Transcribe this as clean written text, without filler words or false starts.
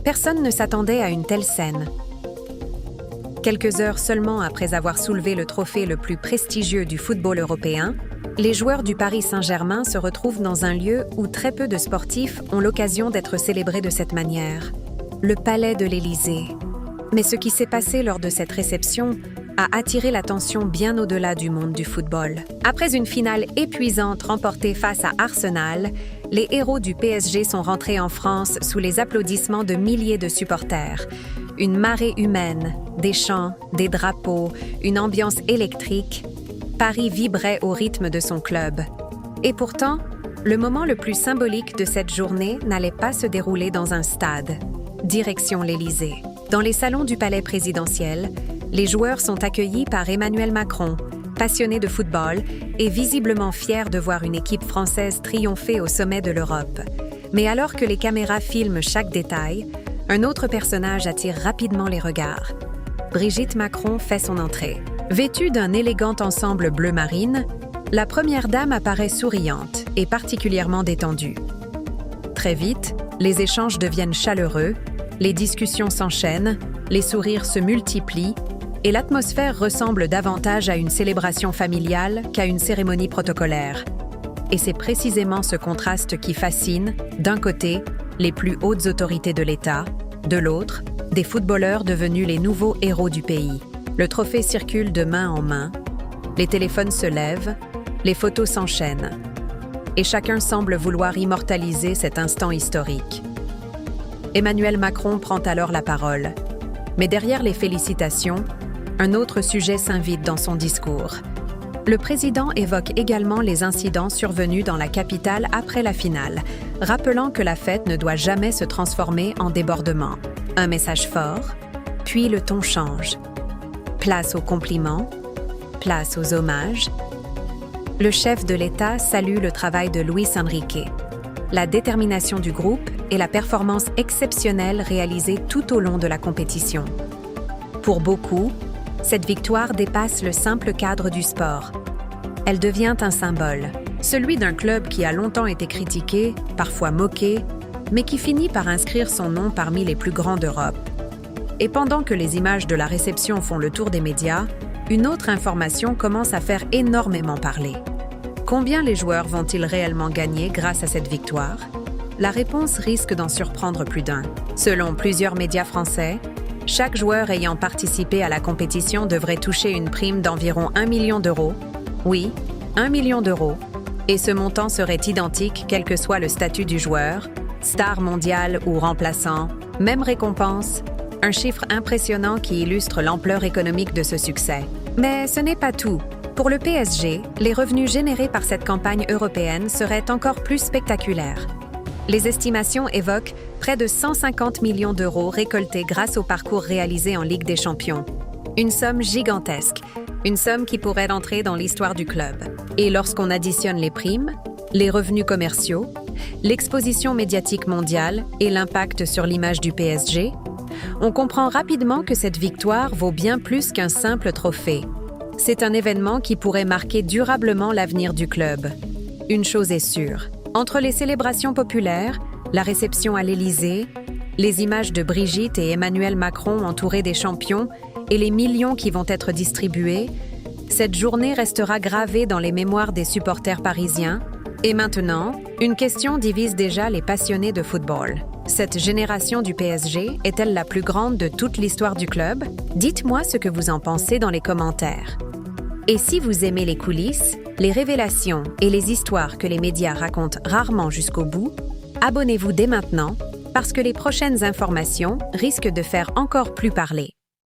Personne ne s'attendait à une telle scène. Quelques heures seulement après avoir soulevé le trophée le plus prestigieux du football européen, les joueurs du Paris Saint-Germain se retrouvent dans un lieu où très peu de sportifs ont l'occasion d'être célébrés de cette manière, le Palais de l'Élysée. Mais ce qui s'est passé lors de cette réception a attiré l'attention bien au-delà du monde du football. Après une finale épuisante remportée face à Arsenal, les héros du PSG sont rentrés en France sous les applaudissements de milliers de supporters. Une marée humaine, des chants, des drapeaux, une ambiance électrique. Paris vibrait au rythme de son club. Et pourtant, le moment le plus symbolique de cette journée n'allait pas se dérouler dans un stade. Direction l'Élysée. Dans les salons du palais présidentiel, les joueurs sont accueillis par Emmanuel Macron, passionné de football et visiblement fier de voir une équipe française triompher au sommet de l'Europe. Mais alors que les caméras filment chaque détail, un autre personnage attire rapidement les regards. Brigitte Macron fait son entrée. Vêtue d'un élégant ensemble bleu marine, la première dame apparaît souriante et particulièrement détendue. Très vite, les échanges deviennent chaleureux, les discussions s'enchaînent, les sourires se multiplient et l'atmosphère ressemble davantage à une célébration familiale qu'à une cérémonie protocolaire. Et c'est précisément ce contraste qui fascine, d'un côté, les plus hautes autorités de l'État, de l'autre, des footballeurs devenus les nouveaux héros du pays. Le trophée circule de main en main, les téléphones se lèvent, les photos s'enchaînent. Et chacun semble vouloir immortaliser cet instant historique. Emmanuel Macron prend alors la parole. Mais derrière les félicitations, un autre sujet s'invite dans son discours. Le président évoque également les incidents survenus dans la capitale après la finale, rappelant que la fête ne doit jamais se transformer en débordement. Un message fort, puis le ton change. Place aux compliments, place aux hommages. Le chef de l'État salue le travail de Luis Enrique, la détermination du groupe et la performance exceptionnelle réalisée tout au long de la compétition. Pour beaucoup, cette victoire dépasse le simple cadre du sport. Elle devient un symbole, celui d'un club qui a longtemps été critiqué, parfois moqué, mais qui finit par inscrire son nom parmi les plus grands d'Europe. Et pendant que les images de la réception font le tour des médias, une autre information commence à faire énormément parler. Combien les joueurs vont-ils réellement gagner grâce à cette victoire? La réponse risque d'en surprendre plus d'un. Selon plusieurs médias français, chaque joueur ayant participé à la compétition devrait toucher une prime d'environ 1 million d'euros. Oui, 1 million d'euros. Et ce montant serait identique quel que soit le statut du joueur, star mondiale ou remplaçant, même récompense, un chiffre impressionnant qui illustre l'ampleur économique de ce succès. Mais ce n'est pas tout. Pour le PSG, les revenus générés par cette campagne européenne seraient encore plus spectaculaires. Les estimations évoquent près de 150 millions d'euros récoltés grâce au parcours réalisé en Ligue des Champions. Une somme gigantesque, une somme qui pourrait entrer dans l'histoire du club. Et lorsqu'on additionne les primes, les revenus commerciaux, l'exposition médiatique mondiale et l'impact sur l'image du PSG, on comprend rapidement que cette victoire vaut bien plus qu'un simple trophée. C'est un événement qui pourrait marquer durablement l'avenir du club. Une chose est sûre. Entre les célébrations populaires, la réception à l'Élysée, les images de Brigitte et Emmanuel Macron entourés des champions et les millions qui vont être distribués, cette journée restera gravée dans les mémoires des supporters parisiens. Et maintenant, une question divise déjà les passionnés de football. Cette génération du PSG est-elle la plus grande de toute l'histoire du club? Dites-moi ce que vous en pensez dans les commentaires. Et si vous aimez les coulisses, les révélations et les histoires que les médias racontent rarement jusqu'au bout, abonnez-vous dès maintenant parce que les prochaines informations risquent de faire encore plus parler.